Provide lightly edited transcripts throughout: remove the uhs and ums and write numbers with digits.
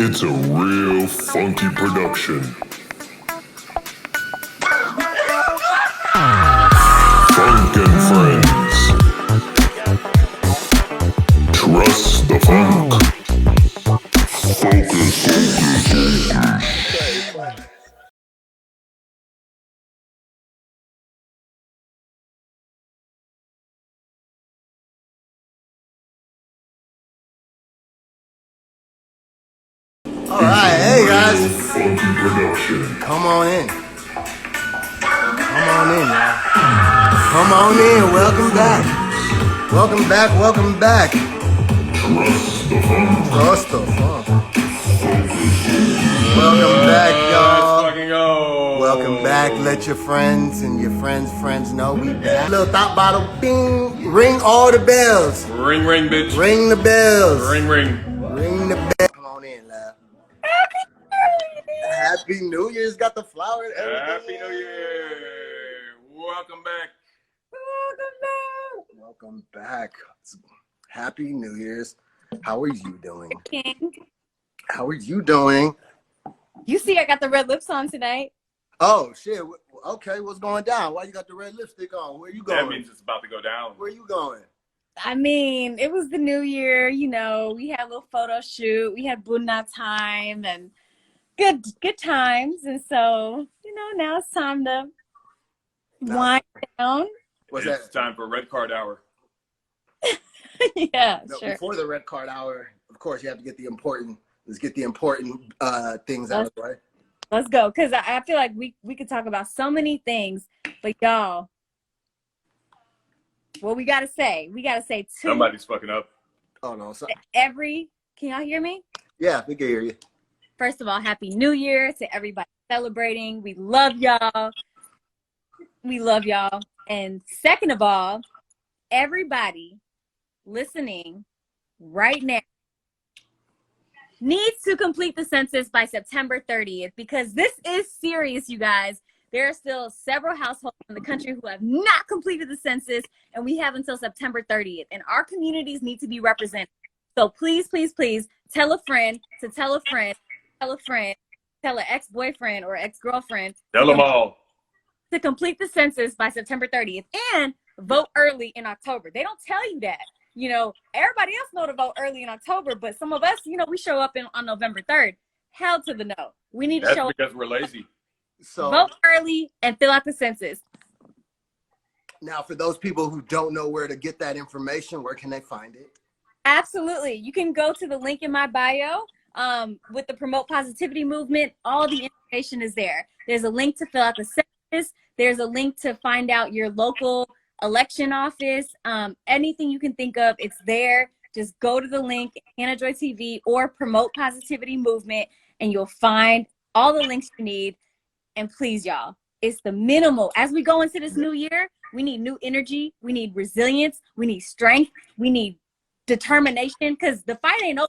It's a real funky production. Funk and Friends. Trust the funk. Focus. All right, hey guys, Funky production. come on in. Come on in, y'all. Come on in. Welcome back. Welcome back. Welcome back. Trust the funk. Trust the funk. Welcome back, y'all. Welcome back. Let your friends and your friends know we back. Little thought bottle, bing. Ring all the bells. Ring, ring, bitch. Ring the bells. Ring, ring. Ring the bell. Come on in, love. Happy New Year's. Got the flowers. Happy New Year. Welcome back. Welcome back. Happy New Year's. How are you doing? How are you doing? You see, I got the red lips on tonight. Oh, shit. Okay, what's going down? Why you got the red lipstick on? Where you going? That means it's about to go down. Where you going? I mean, it was the new year, you know, we had a little photo shoot, we had Buna time and good times. And so, you know, now it's time to wind down. What's It's that? time for red card hour. Yeah, No, sure. before the red card hour, of course, you have to get the important, things out of the way. Let's go. Because I feel like we could talk about so many things, but y'all, what we got to say to Somebody's fucking up. Oh, no. can y'all hear me? Yeah, we can hear you. First of all, Happy New Year to everybody celebrating. We love y'all. We love y'all. And second of all, everybody listening right now needs to complete the census by September 30th because this is serious, you guys. There are still several households in the country who have not completed the census, and we have until September 30th. And our communities need to be represented. So please, please, please tell a friend to tell a friend, tell a friend, tell an ex-boyfriend or ex-girlfriend. Tell them all. To complete the census by September 30th and vote early in October. They don't tell you that. You know, everybody else know to vote early in October, but some of us, you know, we show up on November 3rd. Hell to the no. We need to That's show up. because we're lazy. So Vote early and fill out the census. now for those people who don't know where to get that information, where can they find it? Absolutely. You can go to the link in my bio with the Promote Positivity Movement. All the information is there. There's a link to fill out the census. There's a link to find out your local election office. Anything you can think of, it's there. Just go to the link, hannahjoytv or Promote Positivity Movement, and you'll find all the links you need. And please, y'all, it's the minimal. As we go into this new year, we need new energy. We need resilience. We need strength. We need determination because the fight ain't over.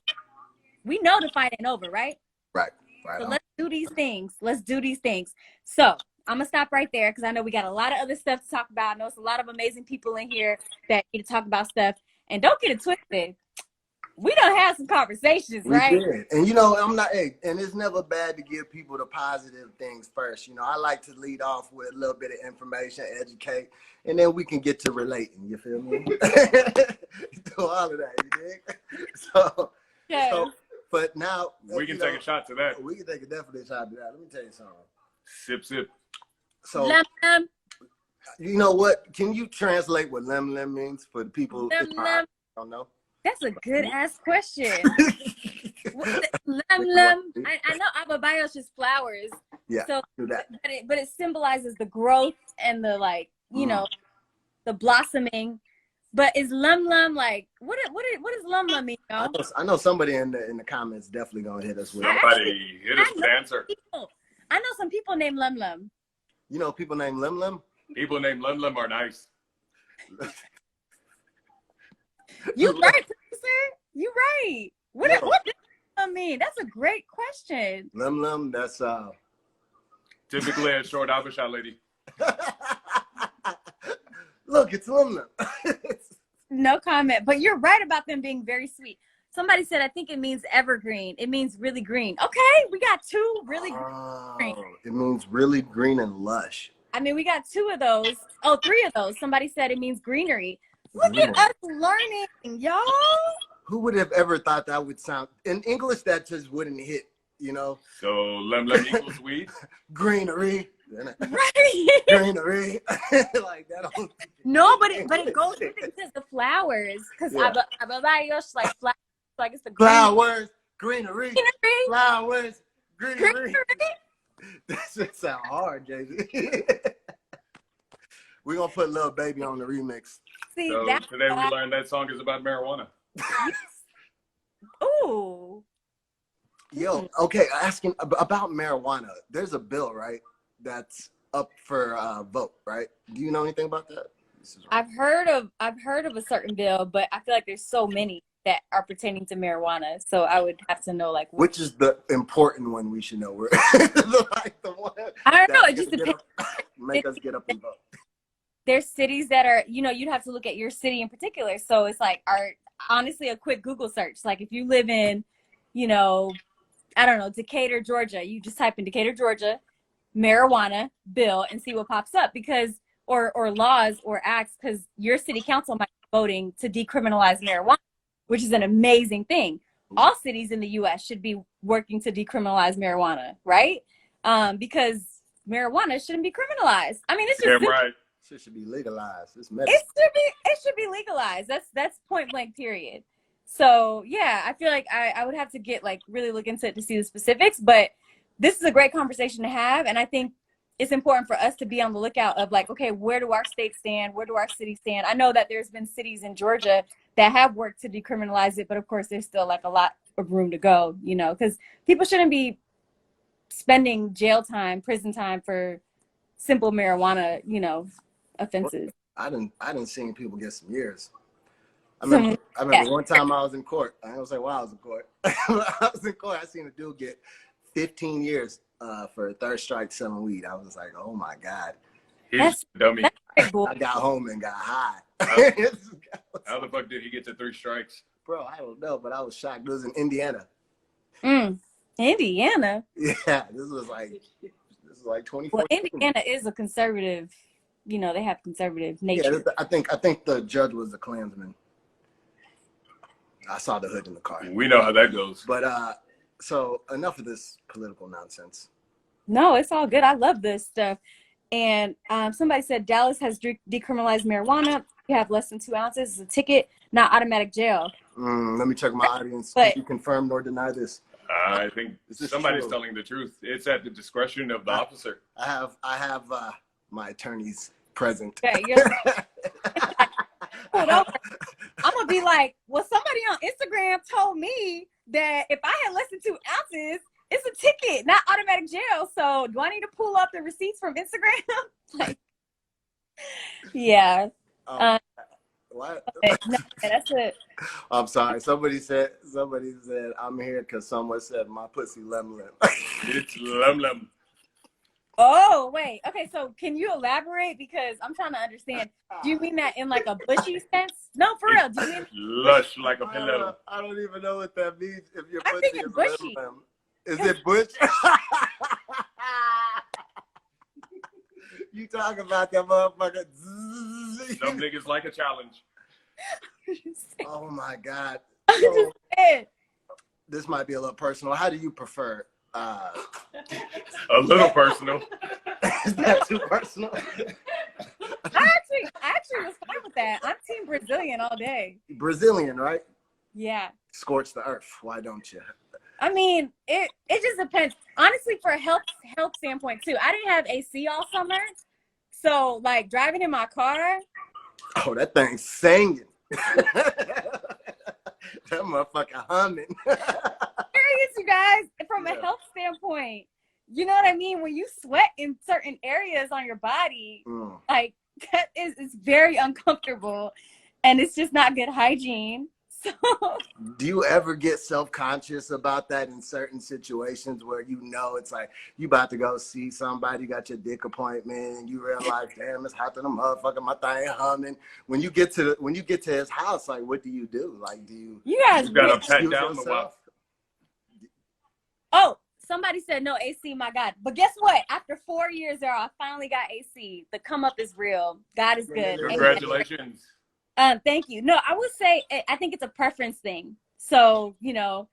We know the fight ain't over, right? Right. So let's do these things. Let's do these things. So I'm going to stop right there because I know we got a lot of other stuff to talk about. I know it's a lot of amazing people in here that need to talk about stuff. And don't get it twisted. We done had some conversations, right? We did. And you know, and it's never bad to give people the positive things first. You know, I like to lead off with a little bit of information, educate, and then we can get to relating, you feel me? Do all of that, you dig? Yes. So, but now We can take a shot to that. We can take a definite shot to that. Let me tell you something. Sip, sip. So Lem, lem, you know what? Can you translate what lem lem means for the people lem, who lem. don't know? That's a good ass question. Lem, lem. I know ababayo's just flowers. Yeah, So, do that. but it symbolizes the growth and the you know, the blossoming. But is lum lum like what does lum lum mean, y'all? I know somebody in the comments definitely gonna hit us with it. Somebody hit us with the answer. I know some people named Lum Lum. You know people named Lem Lem? People named Lem Lem are nice. You right, producer. You right. What does Lum mean? That's a great question. Lem Lem, that's Typically a short Abisha lady. Look, it's Lem Lem. No comment. But you're right about them being very sweet. Somebody said, I think it means evergreen. It means really green. Okay, we got two really green. It means really green and lush. I mean, we got two of those. Oh, three of those. Somebody said it means greenery. Look Greenery. at us learning, y'all. Who would have ever thought that would sound in English? That just wouldn't hit, you know. So lem equals weed. Greenery, Right. greenery, like that. No, but it goes with it because the flowers. Because Yeah. ababayos like flowers, like it's the Flowers, greenery, greenery. flowers, greenery. Greenery. That shit sound hard, Jay-Z. We're gonna put Lil Baby on the remix. See, So that's today we learned that song is about marijuana. Ooh. Yo, okay, asking about marijuana. There's a bill, right? That's up for vote, right? Do you know anything about that? I've heard of a certain bill, but I feel like there's so many that are pertaining to marijuana. So I would have to know like Which is the important one we should know? the one I don't know. that It just get depends. up- make us get up and vote. There's cities that are, you'd have to look at your city in particular. So it's like, honestly, a quick Google search. Like if you live in, I don't know, Decatur, Georgia, you just type in Decatur, Georgia, marijuana bill and see what pops up because, or laws or acts, because your city council might be voting to decriminalize marijuana, which is an amazing thing. All cities in the U.S. should be working to decriminalize marijuana, right? Because marijuana shouldn't be criminalized. I mean, it's just Damn right. Shit should be legalized. It's medicine. it should be legalized. That's point blank period. So yeah, I feel like I would have to get like really look into it to see the specifics, but this is a great conversation to have, and I think it's important for us to be on the lookout of like, okay, where do our states stand? Where do our cities stand? I know that there's been cities in Georgia that have worked to decriminalize it, but of course there's still like a lot of room to go, because people shouldn't be spending jail time, prison time for simple marijuana, offenses. I didn't see people get some years. I remember one time I was in court. I don't say why I was in court. I was in court. I seen a dude get 15 years for a third strike selling weed. I was like, oh my God. He's a dummy. I got home and got high. How the fuck did he get to 3 strikes? Bro, I don't know, but I was shocked. It was in Indiana. Indiana? Yeah, this was like 2014. Well, Indiana is a conservative, they have conservative nature. Yeah, I think the judge was a Klansman. I saw the hood in the car. We know how that goes. But so enough of this political nonsense. No, it's all good. I love this stuff. And somebody said Dallas has decriminalized marijuana. You have less than 2 ounces. It's a ticket, not automatic jail. Let me check my audience. But, Can you confirm nor deny this? I think somebody's telling the truth. It's at the discretion of the officer. I have my attorneys present. Okay, I'm gonna be like, well, somebody on Instagram told me that if I had less than 2 ounces, it's a ticket, not automatic jail. So do I need to pull up the receipts from Instagram? Like, yeah. What? Okay, no, that's it. I'm sorry. Somebody said I'm here because someone said my pussy lem. It's lem. Oh, wait. Okay, so can you elaborate? Because I'm trying to understand. Do you mean that in like a bushy sense? No, for real. Do you mean lush like a pillow? I don't even know what that means. If your I'm pussy thinking is bushy. lem. Is it bush? You talking about that motherfucker? Some niggas like a challenge. Oh my God. I'm just saying. This might be a little personal. How do you prefer? A little personal. Is that too personal? I actually was fine with that. I'm team Brazilian all day. Brazilian, right? Yeah. Scorch the earth. Why don't you? I mean, it just depends. Honestly, for a health standpoint too. I didn't have AC all summer. So like driving in my car. Oh, that thing's singing. That motherfucker humming. Serious, you guys, from a health standpoint. You know what I mean? When you sweat in certain areas on your body, like that is very uncomfortable, and it's just not good hygiene. So Do you ever get self-conscious about that in certain situations where you know it's like you about to go see somebody, you got your dick appointment, and you realize, damn, it's hot to the motherfucker, my thing humming. When you get to his house, like, what do you do? Like, do you guys You gotta rich. pat excuse down the yourself? Oh, somebody said no AC, my God. But guess what? After 4 years there, I finally got AC. The come up is real. God is good. Congratulations. Thank you. No, I would say I think it's a preference thing. So, you know,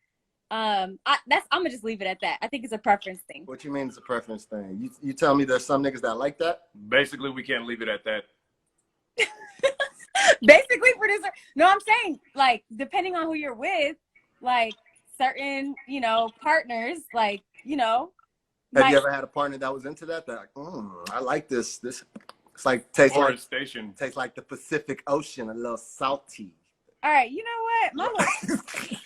I'm gonna just leave it at that. I think it's a preference thing. What you mean it's a preference thing? You tell me there's some niggas that like that? Basically, we can't leave it at that. Basically, producer. No, I'm saying, like, depending on who you're with, like certain, you know, partners, like, you know. Have you ever had a partner that was into that? They're like, I like this. This it's like tastes like Forestation. tastes like the Pacific Ocean, a little salty. All right, you know what? My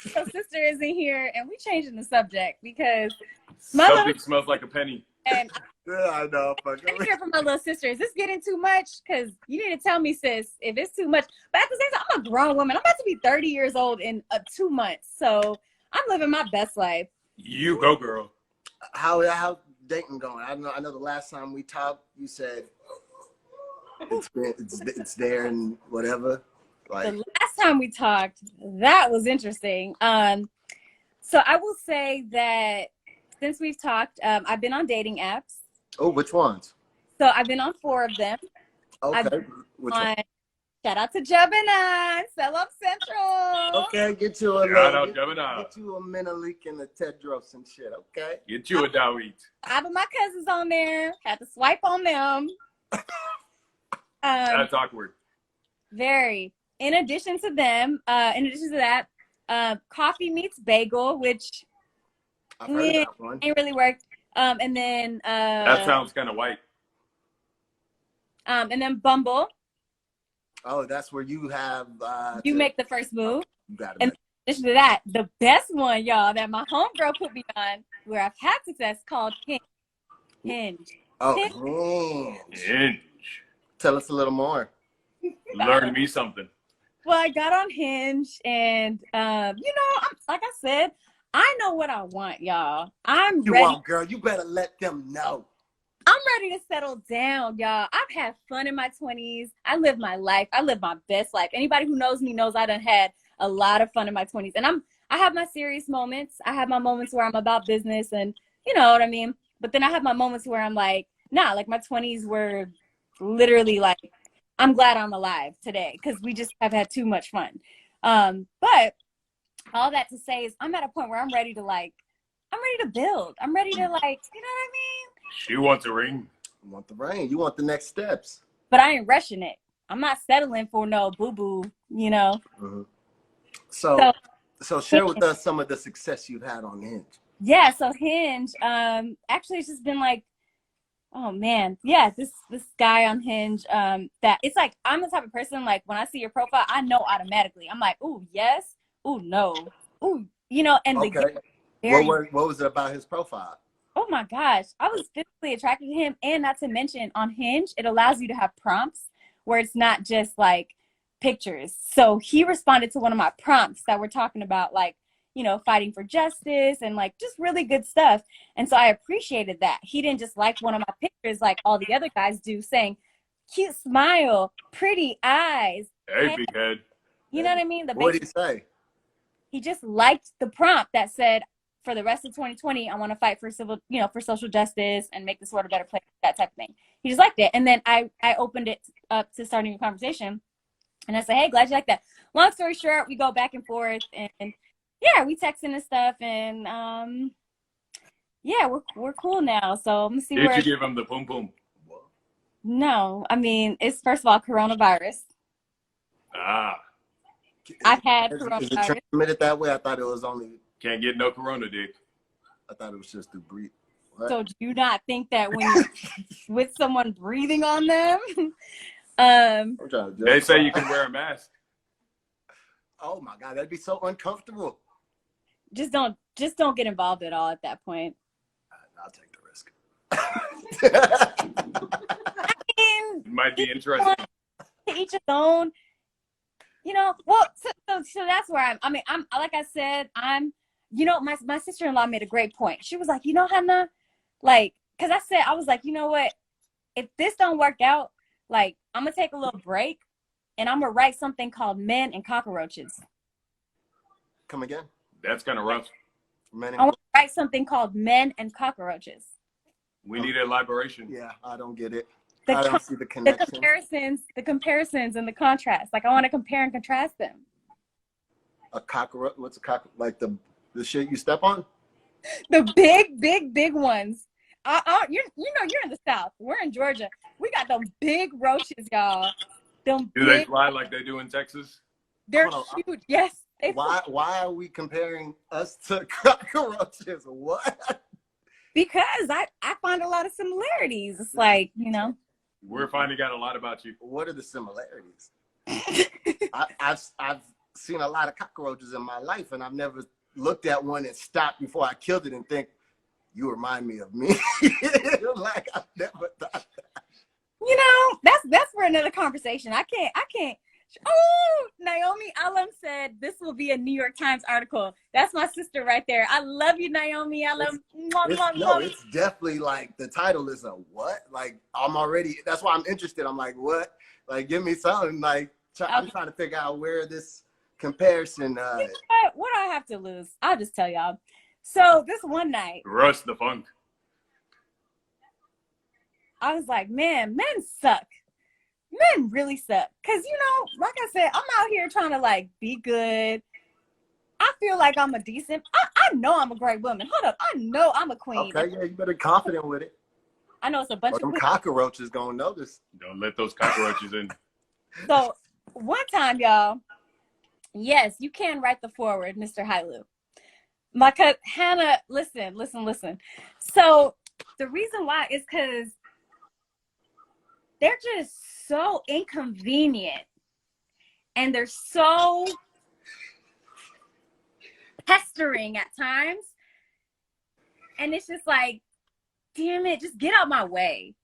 little sister is in here, and we changing the subject because Something smells like a penny. and Yeah, I know. I need to hear from my little sister. Is this getting too much? Because you need to tell me, sis, if it's too much. But at the same time, I'm a grown woman. I'm about to be 30 years old in 2 months. So I'm living my best life. You go, girl. How dating going? I know the last time we talked, you said it's there and whatever. Like, The last time we talked, that was interesting. So I will say that since we've talked, I've been on dating apps. oh, which ones? So I've been on 4 of them. Okay, which one? Shout out to Gemini, Sell Up Central. Okay, get you a Shout out Gemini. get you a Menelik and a Tedros and shit. Okay. Get you a Dawit. I have my cousins on there. Had to swipe on them. That's awkward. Very. In addition to that, Coffee Meets Bagel, which I've heard of that one. ain't really worked. And then That sounds kind of white. and then Bumble. Oh, that's where you have You make the first move. You got And it. in addition to that, the best one, y'all, that my homegirl put me on, where I've had success, called Hinge. Oh, Hinge. Tell us a little more. Learn me something. Well, I got on Hinge, and you know, like I said, I know what I want, y'all. I'm You ready. want, girl? You better let them know. I'm ready to settle down, y'all. I've had fun in my 20s. I live my life. I live my best life. Anybody who knows me knows I done had a lot of fun in my 20s. And I have my serious moments. I have my moments where I'm about business and you know what I mean? But then I have my moments where I'm like, nah, like my 20s were literally like, I'm glad I'm alive today because we just have had too much fun. But all that to say is I'm at a point where I'm ready to build. I'm ready to, like, you know what I mean? She wants a ring. You want the rain. You want the next steps. But I ain't rushing it. I'm not settling for no boo-boo, you know? Mm-hmm. So share with us some of the success you've had on Hinge. Yeah, so Hinge, actually it's just been like, oh man, yeah, this guy on Hinge, that it's like I'm the type of person, like when I see your profile, I know automatically. I'm like, ooh, yes, ooh, no, ooh, you know, and Okay. What was it about his profile? oh my gosh, I was physically attracted to him, and not to mention on Hinge, it allows you to have prompts where it's not just like pictures. So he responded to one of my prompts that we're talking about, like, you know, fighting for justice and like just really good stuff. And so I appreciated that. He didn't just like one of my pictures like all the other guys do, saying, cute smile, pretty eyes. Hey, big head. You know what I mean? What did he say? He just liked the prompt that said, for the rest of 2020, I want to fight for for social justice and make this world a better place, that type of thing. He just liked it. And then I opened it up to starting a conversation. And I said, hey, glad you like that. Long story short, we go back and forth, and yeah, we texting and stuff, and yeah, we're cool now. So I'm gonna see Did you give him the boom boom? No, I mean, it's first of all coronavirus. Ah, I've had Is it coronavirus. transmitted that way? I thought it was only. can't get no corona, dick. I thought it was just through breathe. What? So do you not think that when you're with someone breathing on them, I'm trying to They say you can wear a mask. Oh my God, that'd be so uncomfortable. just don't get involved at all at that point. I'll take the risk. I mean, It might be interesting. to each his own. You know, well, so that's where I'm like I said, you know, my sister-in-law made a great point. She was like, you know, Hannah, like, because I was like, you know what, if this don't work out, like, I'm gonna take a little break and I'm gonna write something called Men and Cockroaches. Come again? That's kind of rough. Men I and want to write something called Men and Cockroaches. We need elaboration. yeah, I don't get it. The I don't see the connection. the comparisons and the contrast. Like, I want to compare and contrast them. A cockroach? What's a cockroach? Like the shit you step on? The big ones. You know, you're in the South. We're in Georgia. We got them big roaches, y'all. Them Do they big, fly like they do in Texas? they're Hold on. huge. Yes. Why are we comparing us to cockroaches? What? Because I find a lot of similarities. It's like, you know. We're finding out a lot about you. What are the similarities? I've seen a lot of cockroaches in my life, and I've never looked at one and stopped before I killed it and think, you remind me of me. Like, I've never thought that. You know, that's for another conversation. I can't. Oh, Naomi Alum said this will be a New York Times article. That's my sister right there. I love you, Naomi Alum. It's definitely like the title is a what? Like, that's why I'm interested. I'm like, what? Like, give me something. Like, I'm trying to figure out where this comparison. What do I have to lose? I'll just tell y'all. So this one night, Russ the Funk. I was like, man, men suck. Men really suck. Because, you know, like I said, I'm out here trying to, like, be good. I feel like I'm a decent. I know I'm a great woman. Hold up. I know I'm a queen. Okay, yeah, you better be confident with it. I know it's a bunch Or of them queens. cockroaches gonna notice. Don't let those cockroaches in. So one time, y'all, yes, you can write the forward, Mr. Hailu. My cousin Hannah, listen. So the reason why is because they're just so inconvenient and they're so pestering at times. And it's just like, damn it, just get out my way.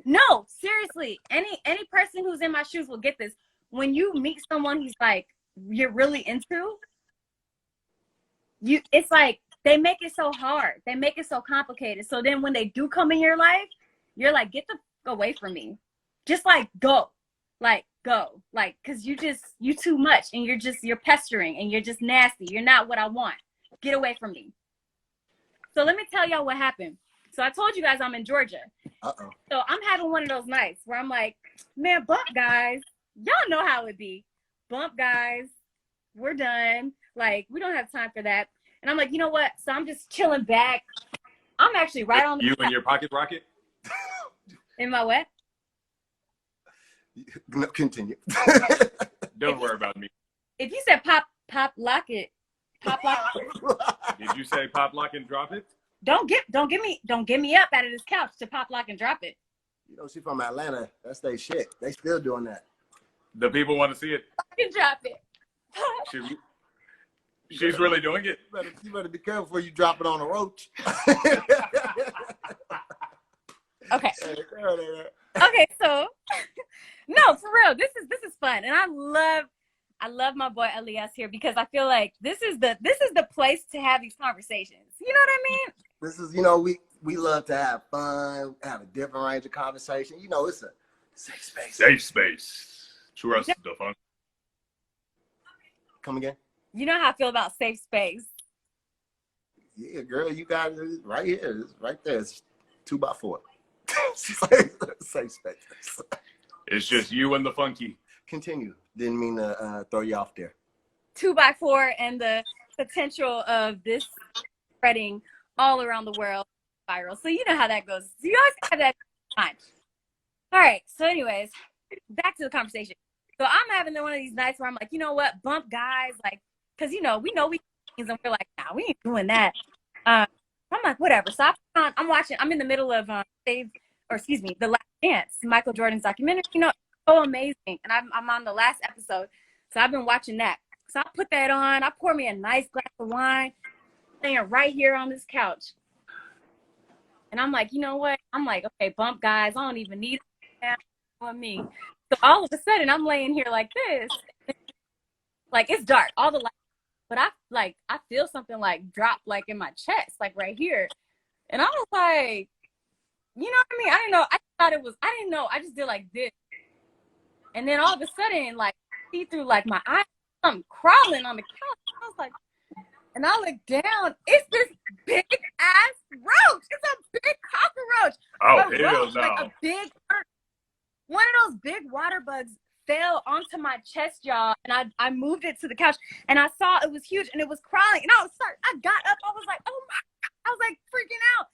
No, seriously, any person who's in my shoes will get this. When you meet someone who's like, you're really into, it's like they make it so hard. They make it so complicated. So then when they do come in your life, you're like, get the fuck away from me. Just like go. Like because you too much and you're pestering and you're just nasty. You're not what I want. Get away from me. So let me tell y'all what happened. So I told you guys I'm in Georgia. Uh-oh. So I'm having one of those nights where I'm like, man, bump guys. Y'all know how it be. Bump guys. We're done. Like, we don't have time for that. And I'm like, you know what? So I'm just chilling back. I'm actually right on the You and your pocket rocket? in my what? No, continue. Don't worry about me. If you said pop lock it. Did you say pop, lock, and drop it? Don't get me up out of this couch to pop lock and drop it. You know, she's from Atlanta. That's their shit. They still doing that. The people want to see it. Lock and drop it. She's really doing it. You better be careful before you drop it on a roach. Okay. Okay, so no, for real, this is fun, and I love my boy Elias here because I feel like this is the place to have these conversations. You know what I mean? This is, you know, we love to have fun, have a different range of conversation. You know, it's a safe space. Safe space. Trust the funk. Come again? You know how I feel about safe space. Yeah, girl, you got it right here. It's right there. It's 2x4. Safe space. It's just you and the funky. Continue. Didn't mean to throw you off there. 2x4 and the potential of this spreading all around the world viral. So you know how that goes. So you guys have that time. All right. So anyways, back to the conversation. So I'm having one of these nights where I'm like, you know what, bump guys, like, because you know we things and we're like, nah, we ain't doing that. I'm like, whatever. So I'm watching. I'm in the middle of The Last Dance, Michael Jordan's documentary. You know, so amazing, and I'm on the last episode, so I've been watching that. So I put that on. I pour me a nice glass of wine, laying right here on this couch, and I'm like, you know what? I'm like, okay, bump guys. I don't even need it on me. So all of a sudden, I'm laying here like this. Like it's dark, all the lights, but I feel something like drop like in my chest, like right here. And I was like, you know what I mean? I didn't know. I didn't know. I just did like this. And then all of a sudden, like see through like my eyes, something crawling on the couch. I was like, and I looked down, it's this big ass roach. It's a big cockroach. Oh, A hell roach, no. like a big, one of those big water bugs fell onto my chest, y'all, and I moved it to the couch, and I saw it was huge, and it was crawling, and I got up, I was like, oh my God. I was like freaking out.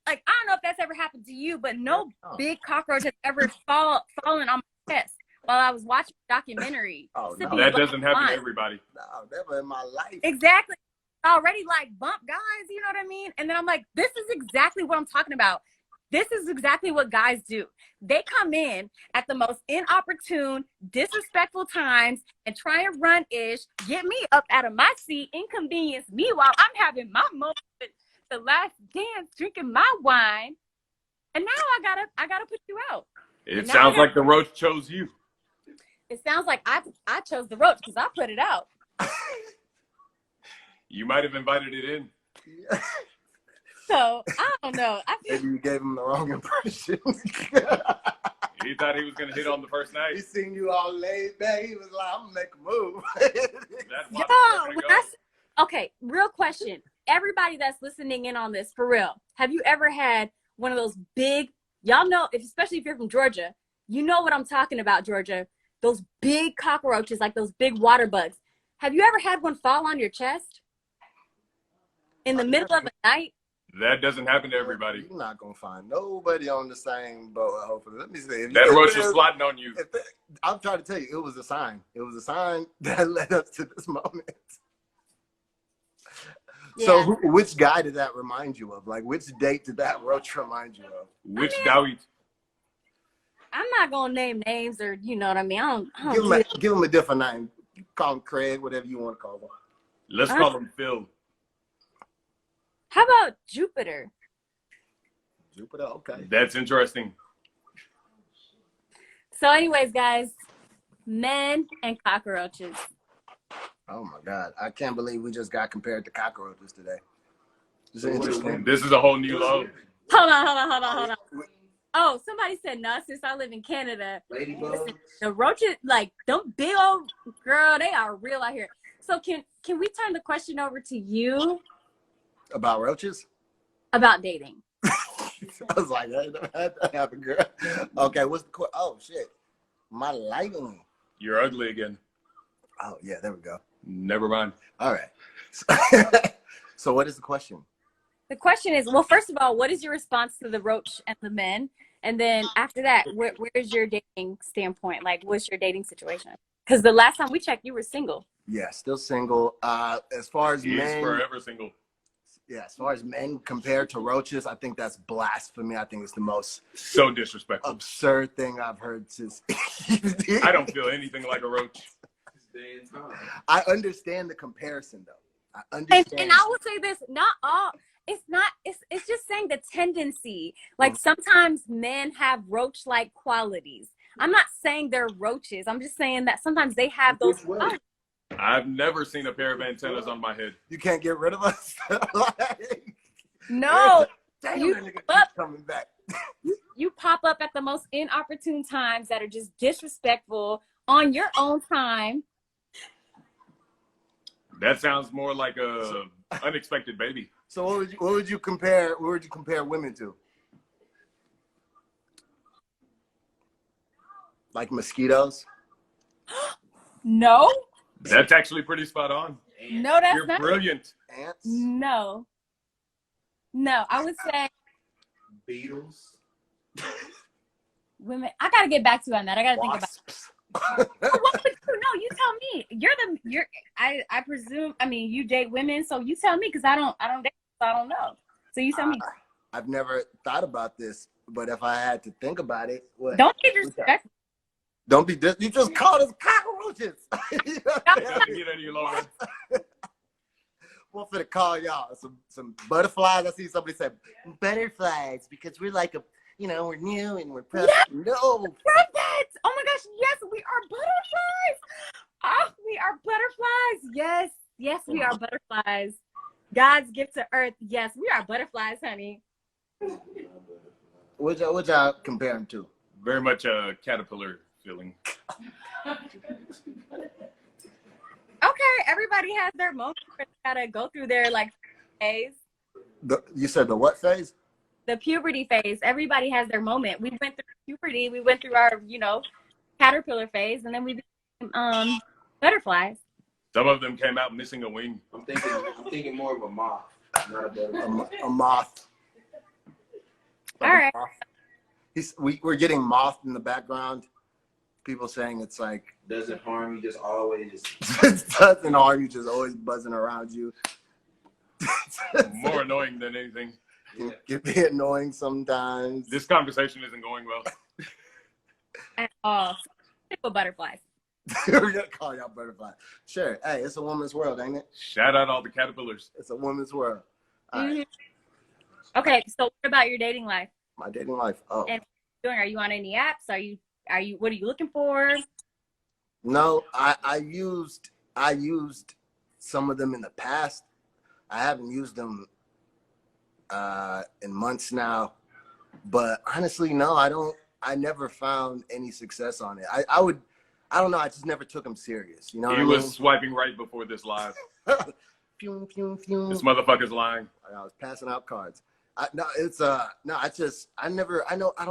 Like, I don't know if that's ever happened to you, but no big cockroach has ever fallen on my chest while I was watching a documentary. Oh, no. That doesn't happen to everybody. No, never in my life. Exactly. Already like bump guys, you know what I mean? And then I'm like, this is exactly what I'm talking about. This is exactly what guys do. They come in at the most inopportune, disrespectful times and try and run ish, get me up out of my seat, inconvenience me while I'm having my moment, the last dance, drinking my wine. And now I gotta put you out. It sounds like the roach chose you. It sounds like I chose the roach because I put it out. You might have invited it in. So I don't know. Maybe you gave him the wrong impression. He thought he was going to hit on the first night. He seen you all laid back. He was like, I'm going to make a move. That's why okay, real question. Everybody that's listening in on this, for real, have you ever had one of those big, y'all know, especially if you're from Georgia, you know what I'm talking about, Georgia, those big cockroaches, like those big water bugs. Have you ever had one fall on your chest in the middle of the night? That doesn't happen to everybody. You're not going to find nobody on the same boat, hopefully. Let me see. That roach was plotting on you. I'm trying to tell you, it was a sign. It was a sign that led us to this moment. Yeah. So which guy did that remind you of? Like, which date did that roach remind you of? Which Dawit? I'm not going to name names or, you know what I mean? I don't give him a different name. Call him Craig, whatever you want to call him. Let's call him Phil. How about Jupiter? Jupiter, okay. That's interesting. So anyways, guys, men and cockroaches. Oh my God. I can't believe we just got compared to cockroaches today. This is interesting. This is a whole new low. Hold on. Oh, somebody said no, since I live in Canada. Listen, the roaches, like them big old girl, they are real out here. So can we turn the question over to you? About roaches? About dating. I was like, that happened, girl. Okay, what's the question? Oh shit. My lighting. You're ugly again. Oh yeah, there we go. Never mind. All right. So what is the question? The question is, well, first of all, what is your response to the roach and the men? And then after that, where's your dating standpoint? Like, what's your dating situation? Because the last time we checked, you were single. Yeah, still single. As far as men, is forever single. Yeah, as far as men compared to roaches, I think that's blasphemy. I think it's the most so disrespectful, absurd thing I've heard since. I don't feel anything like a roach. I understand the comparison, though. I understand. And I will say this: not all. It's not. It's just saying the tendency. Like sometimes men have roach-like qualities. I'm not saying they're roaches. I'm just saying that sometimes they have those. I've never seen a pair of antennas on my head. You can't get rid of us. No, damn, you that nigga keeps coming back. You pop up at the most inopportune times that are just disrespectful on your own time. That sounds more like a unexpected baby. So what would you compare women to? Like mosquitoes? No. That's actually pretty spot on. No, that's You're not. Brilliant. Ants? No, I would say beetles. Women. I gotta get back to you on that. I gotta think about it. What would you? No, you tell me. I presume. I mean, you date women, so you tell me because I don't date, so I don't know. So you tell me. I've never thought about this, but if I had to think about it, don't be disrespectful. Don't be you just called us cockroaches. Well, for the call y'all some butterflies. I see somebody say butterflies because we're like we're new and we're proud. Yes, no. perfect. Oh my gosh, yes, we are butterflies. Oh, we are butterflies. Yes, yes, we are butterflies. God's gift to earth. Yes, we are butterflies, honey. What y'all compare them to? Very much a caterpillar feeling. Okay, everybody has their moment where they gotta go through their like phase. You said the what phase? The puberty phase. Everybody has their moment. We went through puberty. We went through our, caterpillar phase, and then we became butterflies. Some of them came out missing a wing. I'm thinking more of a moth, not a butterfly. A moth. All right. We're getting moth in the background. People saying it's like Doesn't harm you, just always. it doesn't harm you, just always buzzing around you. More annoying than anything. It can be annoying sometimes. This conversation isn't going well. At all. Typical butterflies. We're gonna call y'all butterfly. Sure. Hey, it's a woman's world, ain't it? Shout out all the caterpillars. It's a woman's world. All right. Okay, so what about your dating life? My dating life. Oh. And are you on any apps? Are you what are you looking for? No, I used some of them in the past. I haven't used them in months now. But honestly, no, I never found any success on it. I don't know, I just never took them serious. You know what I mean? He was swiping right before this live. Pew, pew, pew. This motherfucker's lying. I was passing out cards. I don't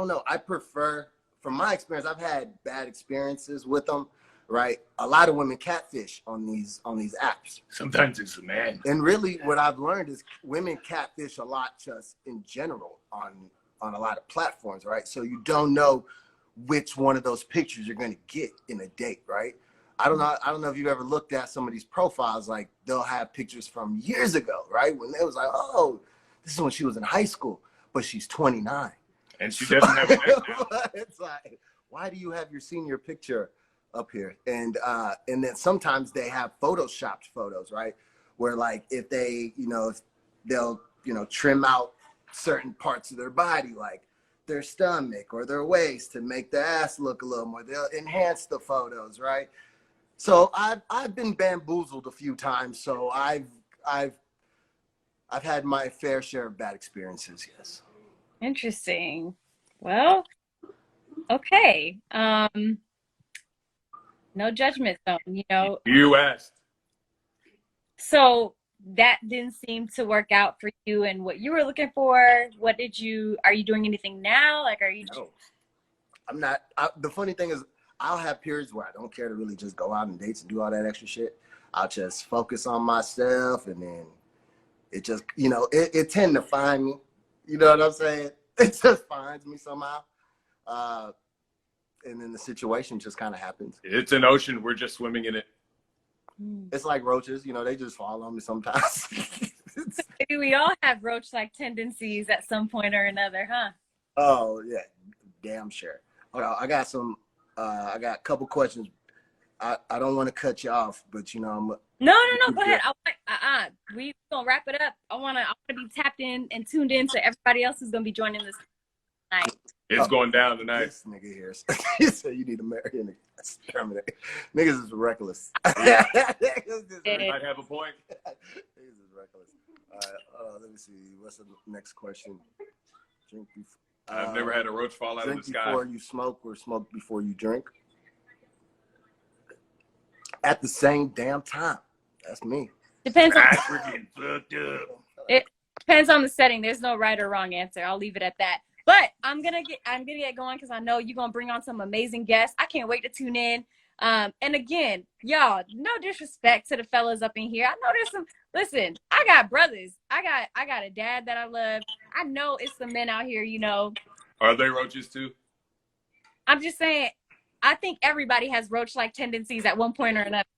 know. I prefer, from my experience, I've had bad experiences with them, right? A lot of women catfish on these apps. Sometimes it's a man. And really what I've learned is women catfish a lot just in general on a lot of platforms, right? So you don't know which one of those pictures you're going to get in a date, right? I don't know if you've ever looked at some of these profiles, like they'll have pictures from years ago, right? When it was like, oh, this is when she was in high school, but she's 29. And she doesn't have a name now. It's like, why do you have your senior picture up here? And then sometimes they have photoshopped photos, right? Where like if they, they'll, trim out certain parts of their body, like their stomach or their waist to make the ass look a little more. They'll enhance the photos, right? So I've been bamboozled a few times. So I've had my fair share of bad experiences, yes. Interesting. Well, okay. No judgment zone, You asked. So that didn't seem to work out for you and what you were looking for. Are you doing anything now? Like, are you? No, I'm not. The funny thing is I'll have periods where I don't care to really just go out on dates and do all that extra shit. I'll just focus on myself, and then it just, it tend to find me. You know what I'm saying? It just finds me somehow. And then the situation just kind of happens. It's an ocean. We're just swimming in it. It's like roaches, they just fall on me sometimes. Maybe we all have roach-like tendencies at some point or another, huh? Oh, yeah. Damn sure. I got a couple questions. I don't want to cut you off, but I'm No, go ahead. We gonna wrap it up. I wanna be tapped in and tuned in to everybody else who's gonna be joining this tonight. It's going down tonight. This nigga here. You say you need to marry a nigga. Exterminate. Niggas is reckless. Niggas Might have a point. is reckless. Let me see. What's the next question? Drink before. I've never had a roach fall out of the Drink sky. before you smoke or smoke before you drink? At the same damn time. That's me. Depends on Freaking fucked up. it. Depends on the setting. There's no right or wrong answer. I'll leave it at that. But I'm gonna get going because I know you're gonna bring on some amazing guests. I can't wait to tune in. And again, y'all, no disrespect to the fellas up in here. I know there's some. Listen, I got brothers. I got a dad that I love. I know it's some men out here. Are they roaches too? I'm just saying. I think everybody has roach-like tendencies at one point or another.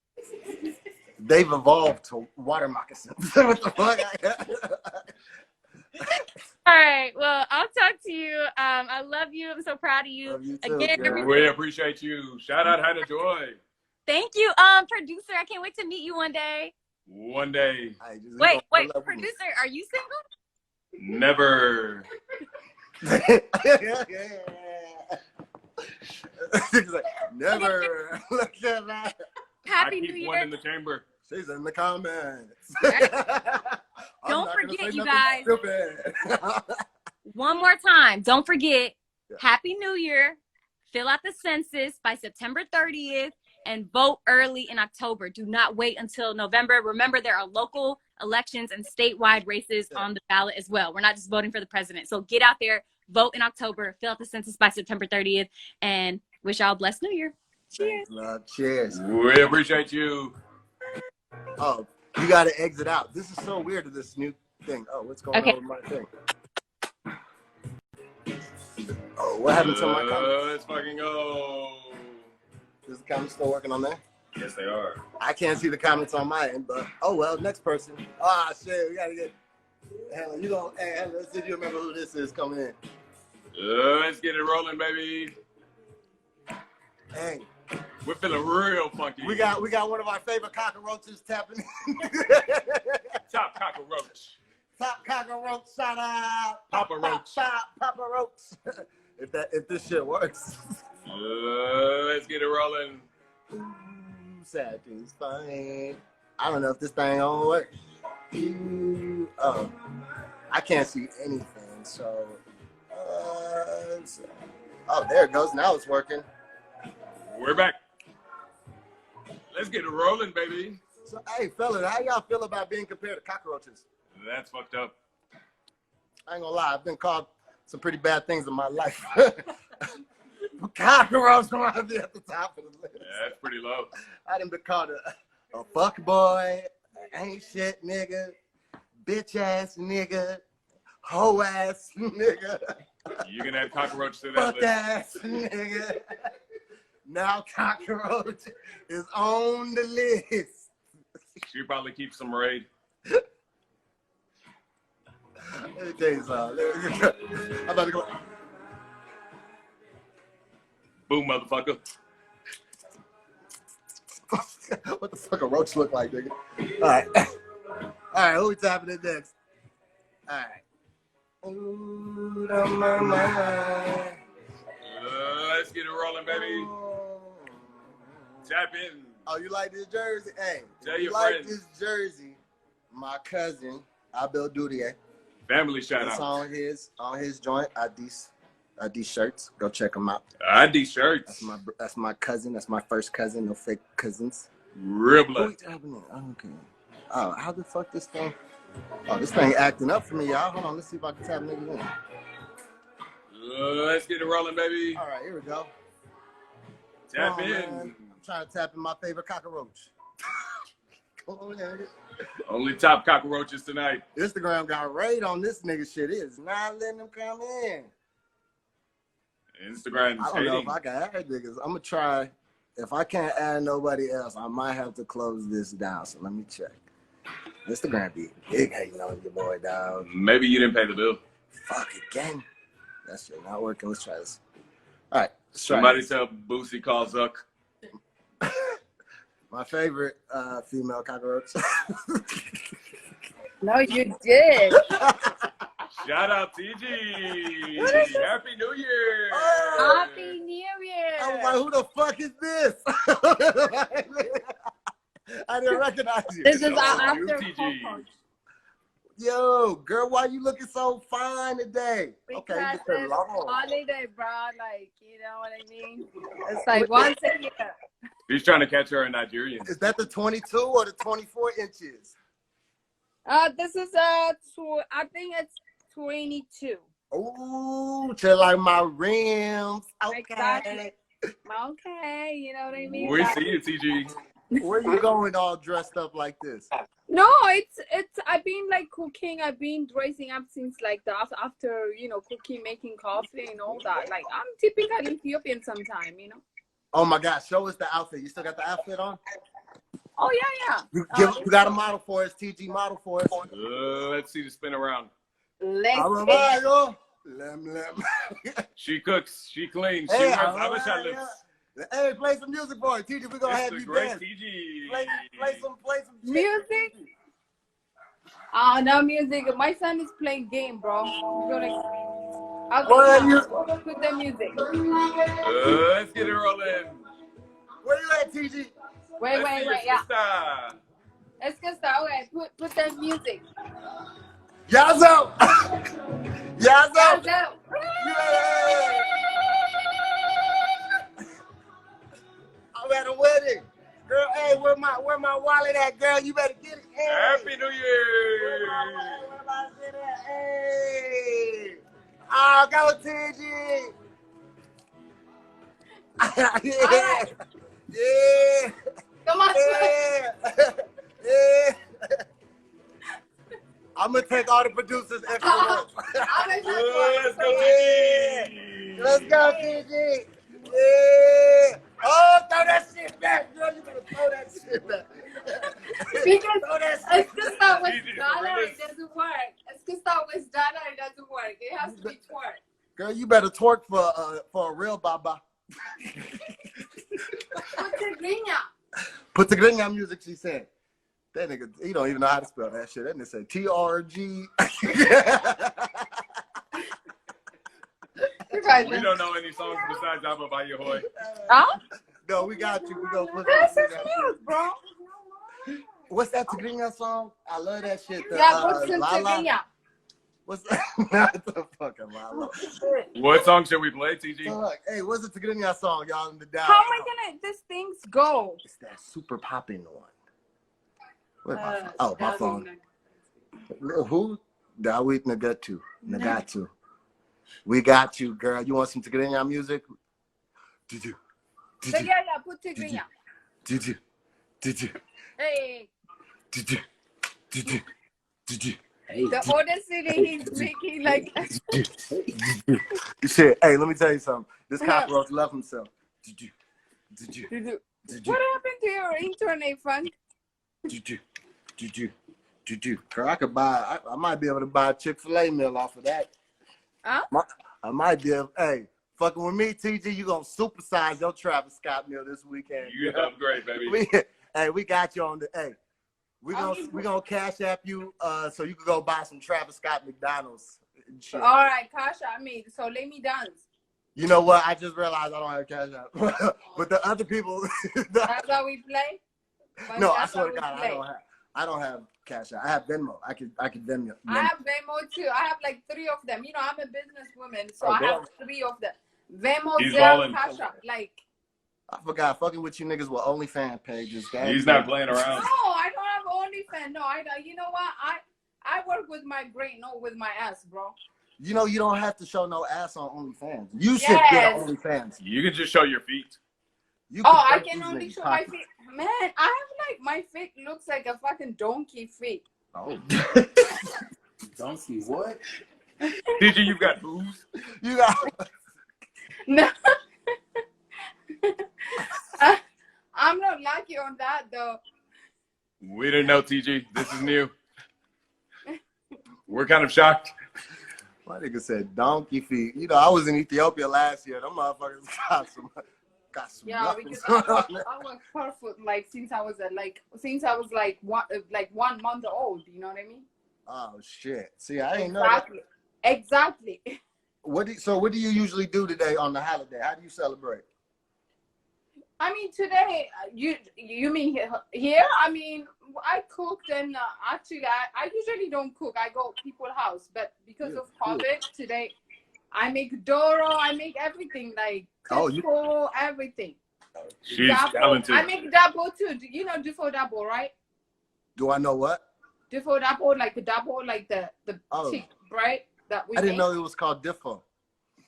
They've evolved to water moccasins. What the fuck? All right. Well, I'll talk to you. I love you. I'm so proud of you. Love you too, Again, girl. We appreciate you. Shout out Hannah Joy. thank you, producer. I can't wait to meet you one day. One day. Wait, producer, are you single? Never. He's like, never. Look at that. Happy I New keep Year. one in the chamber. She's in the comments. Don't forget, you guys. One more time. Don't forget, Happy New Year. Fill out the census by September 30th and vote early in October. Do not wait until November. Remember, there are local elections and statewide races on the ballot as well. We're not just voting for the president. So get out there, vote in October, fill out the census by September 30th, and wish y'all a blessed New Year. Cheers. Love. Cheers. We appreciate you. Oh, you got to exit out. This is so weird to this new thing. Oh, what's going on with my thing? Oh, what happened to my comments? Let's fucking go. Is the comments still working on there? Yes, they are. I can't see the comments on my end, but oh well. Next person. Ah, shit. We gotta get. Helen, you don't. Hey, Helen, let's see if you remember who this is coming in. Let's get it rolling, baby. Hey, we're feeling real funky. We got one of our favorite cockroaches tapping in. Top cockroach. Top cockroach, shout out. Papa Roach. Papa Roach. if this shit works. Let's get it rolling. Ooh, Saturday's fine. I don't know if this thing gonna work. Ooh, oh, I can't see anything. So, oh, there it goes. Now it's working. We're back. Let's get it rolling, baby. So, hey, fellas, how y'all feel about being compared to cockroaches? That's fucked up. I ain't gonna lie, I've been called some pretty bad things in my life. Cockroach might be at the top of the list. Yeah, that's pretty low. I done been called a fuck boy, ain't shit nigga, bitch ass nigga, hoe ass nigga. You can add cockroach to that fuck list. ass nigga. Now cockroach is on the list. She probably keeps some raid. Let me tell you something. I'm about to go. Boom, motherfucker. What the fuck a roach look like, nigga? All right, who we tapping in next? All right. Ooh, my mind. Let's get it rolling, baby. Tap in. Oh, you like this jersey? Hey, Tell you your like friends. this jersey? My cousin, Abel Dudier. Family shout It's out. on his joint. ID shirts. Go check them out. ID shirts. That's my cousin. That's my first cousin. No fake cousins. Real Who blood. we tapping in? Oh, okay. Oh, how the fuck this thing? Oh, this thing acting up for me, y'all. Hold on, let's see if I can tap niggas in. Let's get it rolling, baby. All right, here we go. Tap Come on, in. man. I'm trying to tap in my favorite cockroach. Come on, man. Only top cockroaches tonight. Instagram got raid on this nigga shit. It is not letting them come in. Instagram's I don't know hating. if I can add niggas. I'm gonna try. If I can't add nobody else, I might have to close this down. So let me check. Instagram be big hating on your boy, dog. Maybe you didn't pay the bill. Fuck again. That shit not working. Let's try this. All right. Let's try Somebody this. tell Boosie call Zuck. My favorite female cockroach. No, you did. Shout out TG. Happy New Year. Happy New Year. I was like, who the fuck is this? I didn't recognize you. This is Oh, our after UTG. phone. Yo, girl, why you looking so fine today? Because Okay, it's get the long. holiday, bro. Like, you know what I mean? It's like once a year. He's trying to catch her in Nigerian. Is that the 22 or the 24 inches? This is I think it's 22. Ooh, to like my rims. Okay. Exactly. Okay, you know what I mean? We see you, TG. Where you going all dressed up like this? No, it's I've been like cooking. I've been dressing up since like the after cooking, making coffee and all that. Like I'm typical Ethiopian sometime, you know. Oh my God, show us the outfit. You still got the outfit on? Oh yeah. You got a model for us, TG model for us. Let's see the spin around. Let's All get right, yo. Lem. She cooks. She cleans. She Hey, wears all Habesha right, lips. Hey, play some music for it. TG, we're gonna It's have the you great dance. TG. Play some shit. music. No music. My son is playing game, bro. Where you? Put the music. Let's get it rolling. Where you at, TG? Wait, yeah. Sister. Es que está, okay, put that music. Yazzo! Yazzo! Yazzo! Yeah! I'm at a wedding. Girl, hey, where my wallet at, girl? You better get it. Hey. Happy New Year. Where my shit at? Hey. Oh, go TG. Yeah. Alright. Yeah. Come on, Yeah. Yeah. I'm gonna take all the producers extra work. Let's go, Yeah. TG. Let's go, TG. Yeah. Oh, throw that shit back, girl. You better throw that shit back. Because Throw that es shit que está with Jesus, dollar, really? it doesn't work. Es que está with dollar, it doesn't work. It has to be twerk. Girl, you better twerk for a real baba. Put the griña. Put the gringa music, she said. That nigga, he don't even know how to spell that shit. That nigga said TRG. We don't know any songs besides Abba Bayohoy. Huh? No, we got you. We gonna put This that is shit. news, bro. What's that Tigrinya song? I love that shit. Yeah, put some Lala. griña. What's that? Not the fucking Lala. What song should we play, TG? Fuck. Hey, what's the Tigrinya song, y'all in the down? How am I gonna let these things go? It's that super popping one. Where's my phone? Oh, my phone. Who? Dawit Nagatu. Nagatu. We got you, girl. You want some Tigrinya music? Did you? Yeah, put the griña. Did you? Did you? Hey, Did you? Did you? Did you? the other city he's making like. Shit. Hey, let me tell you something. This cockroach love himself. Did you? Did you? Did you? What happened to your internet fund? Did you? Did you? Did you? Girl, I could buy. I might be able to buy a Chick-fil-A meal off of that. Huh? I might be able. Hey, fucking with me, TG. You gonna supersize your Travis Scott meal this weekend? You upgrade, baby. We got you on the. Hey, we gonna cash app you so you can go buy some Travis Scott McDonald's and shit. All right, cash at me. So let me dance. You know what? I just realized I don't have cash app. But the other people. That's how we play. But No, I that's swear how to we God, play. I don't have cash app. I have Venmo. I could Venmo. I have Venmo too. I have like 3 of them. You know, I'm a businesswoman, so Oh, I have damn. 3 of them. Venmo, He's Zelle, balling. cash app. Like. I forgot. Fucking with you niggas with OnlyFans pages. He's not playing No, around. I don't have OnlyFans. No, I don't. You know what? I work with my brain, not with my ass, bro. You know you don't have to show no ass on OnlyFans. You should Yes. get on OnlyFans. You can just show your feet. You Oh, could I break can these only niggas' show my pockets. feet. Man, I have like my feet looks like a fucking donkey feet. Oh, Donkey, what? TG, you've got boobs. you got. No. I'm not lucky on that though. We didn't know, TG. This is new. We're kind of shocked. My nigga said donkey feet. You know, I was in Ethiopia last year. Them motherfuckers got some. Yeah, nuts because on I it. was barefoot like since I was like 1 month old. You know what I mean? Oh shit! See, I ain't know that. Exactly. So what do you usually do today on the holiday? How do you celebrate? I mean, today, you mean here? I mean, I cooked and actually, I usually don't cook. I go to people's house, but because of COVID, today, I make Doro. I make everything like everything. She's Dabo. talented. I make Dabo too. You know Dufo Dabo, right? Do I know what? Dufo Dabo, like the Dabo, like the chick, right? That we I didn't make. know it was called Diffo.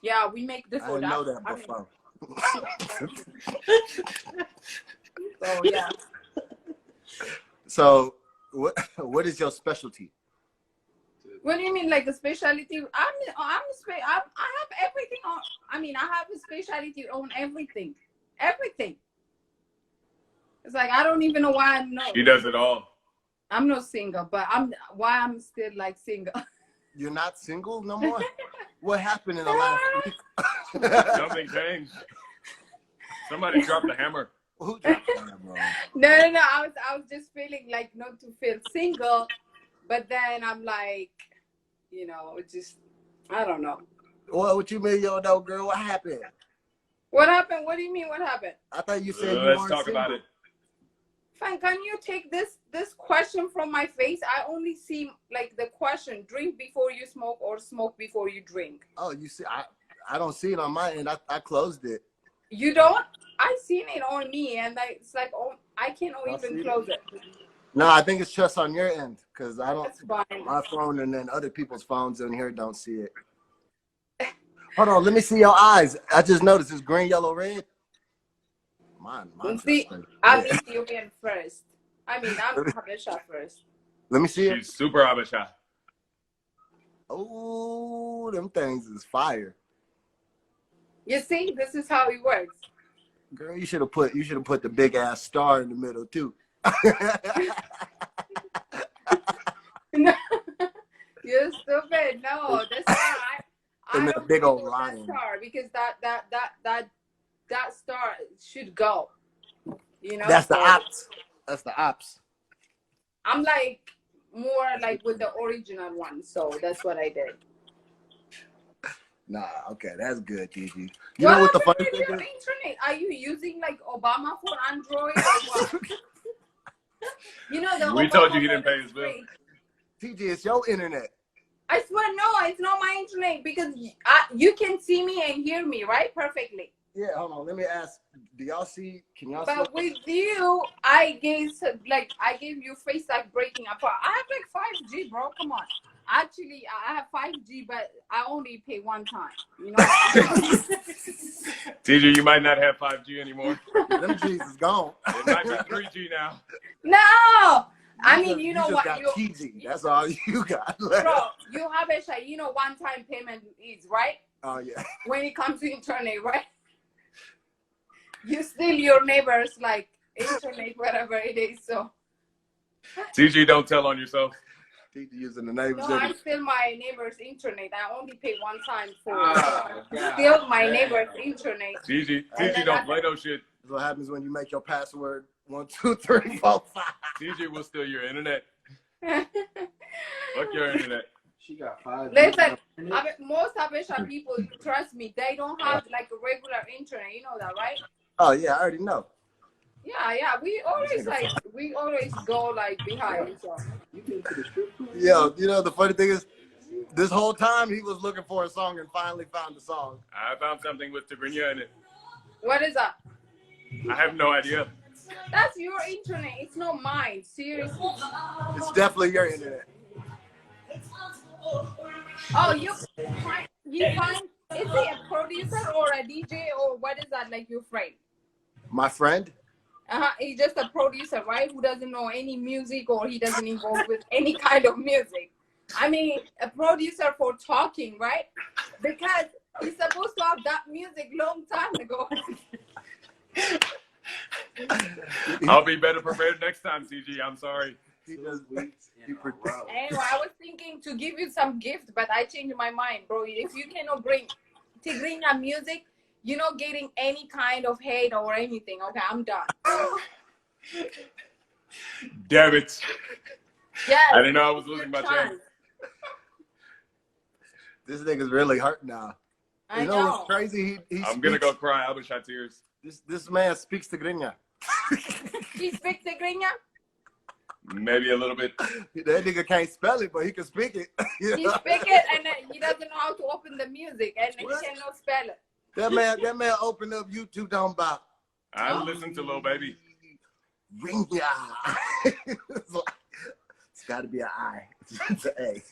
Yeah, we make I Dufo didn't know Dabo. that before. So yeah. So what is your specialty? What do you mean, like a specialty? I have everything on. I mean, I have a specialty on everything. Everything. It's like I don't even know why I'm not. She does it all. I'm not single, but I'm still like single. You're not single no more? What happened in the last week? Something changed. Somebody dropped the hammer. Who dropped that, bro? No. I was just feeling like not to feel single, but then I'm like, you know, it's just I don't know. What you mean, yo, no, girl? What happened? What happened? What do you mean? What happened? I thought you said you Let's weren't talk single. about it. Fine, can you take this question from my face? I only see like the question: drink before you smoke or smoke before you drink. Oh, you see, I don't see it on my end. I closed it. You don't? I seen it on me, and it's like, oh, I can't even close it. No, I think it's just on your end because I don't. That's fine. My phone and then other people's phones in here don't see it. Hold on, let me see your eyes. I just noticed it's green, yellow, red. Mine. See, I'm Ethiopian first. I mean, I'm Habesha first. Let me see it. She's super Habesha. Oh, them things is fire. You see, this is how it works. Girl, you should have put the big ass star in the middle too. No, you're stupid. No, that's not. I don't big old do lion. that star because that star should go. You know. That's the ops. That's the ops. I'm like more like with the original one, so that's what I did. Nah, okay, that's good, TG. You What know what the happened funny with thing your is? internet? Are you using like Obama for Android or what? You know the We Obama told you he didn't phone pay is his bill. free. TG, it's your internet. I swear, no, it's not my internet because you can see me and hear me, right? Perfectly. Yeah, hold on. Let me ask. Do y'all see? Can y'all But see? with you, I gave you face like breaking apart. I have like 5G, bro. Come on. Actually, I have 5G, but I only pay one time. You know. TJ, you might not have 5G anymore. Them G's is gone. It might be 3G now. No. I mean, you know just what? got TG. That's all you got. Bro, you have a you know one-time payment is, right? Oh yeah. When it comes to internet, right? You steal your neighbors like internet, whatever it is. So TG, don't tell on yourself. TG using the neighbors. no, I steal my neighbor's internet. I only pay one time for God. steal my neighbor's internet. TG, And then don't play no shit. That's what happens when you make your password 1, 2, 3, 4, 5. TG will steal your internet. Fuck your internet. She got 5. Listen, most Habesha people, trust me, they don't have like a regular internet. You know that, right? Oh yeah, I already know. Yeah. We always go like behind. So. Yo, you know the funny thing is, this whole time he was looking for a song and finally found the song. I found something with Tigrinya in it. What is that? I have no idea. That's your internet. It's not mine. Seriously. It's definitely your internet. Oh, you find is he a producer or a DJ or what is that, like your friend? My friend? He's just a producer, right? Who doesn't know any music or he doesn't involve with any kind of music. I mean, a producer for talking, right? Because he's supposed to have that music long time ago. I'll be better prepared next time, CG. I'm sorry. Anyway, I was thinking to give you some gift, but I changed my mind, bro. If you cannot bring Tigrinya music, you're not getting any kind of hate or anything. Okay, I'm done. Damn it. Yes, I didn't know I was losing my chance. This nigga's really hurt now. I You know what's crazy? I'm going to go cry. I'll be shot tears. This man speaks Tigrinya. He speaks Tigrinya? Maybe a little bit. That nigga can't spell it, but he can speak it. He speaks it and then he doesn't know how to open the music and he cannot spell it. That man opened up YouTube talking about I listen to Lil Baby. Rinya. It's got to be an I. It's an A.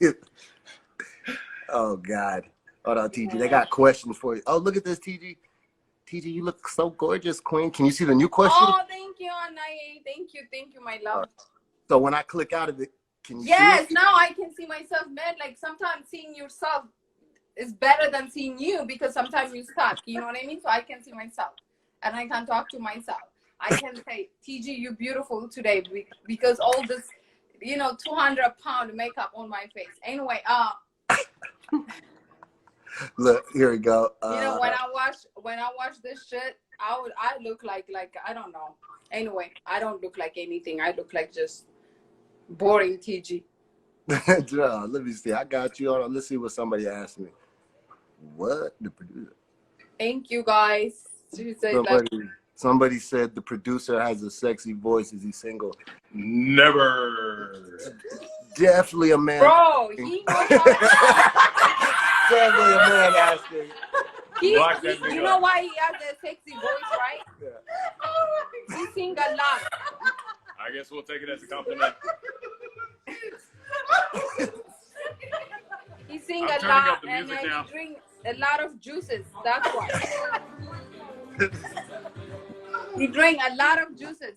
Oh God. Hold on, TG. They got questions for you. Oh, look at this, TG. TG, you look so gorgeous, Queen. Can you see the new question? Oh, thank you, Anaye. Thank you, my love. So when I click out of it, can you see Yes, it? now I can see myself, man. Like sometimes seeing yourself is better than seeing you because sometimes you stuck. You know what I mean? So I can see myself and I can talk to myself. I can say, TG, you're beautiful today because all this, 200-pound makeup on my face. Anyway, Look, here we go. when I watch this shit, I look like I don't know. Anyway, I don't look like anything. I look like just boring TG. Let me see. I got you. Hold on. Let's see what somebody asked me. What? The producer. Thank you guys. She said, Somebody said the producer has a sexy voice. Is he single? Never. Definitely a man. Bro, he knows how. Definitely a man asking. You know why he has a sexy voice, right? Yeah. He sing a lot. I guess we'll take it as a compliment. He sing I'm a turning lot up the and music now. he drink a lot of juices. That's why. He drink a lot of juices.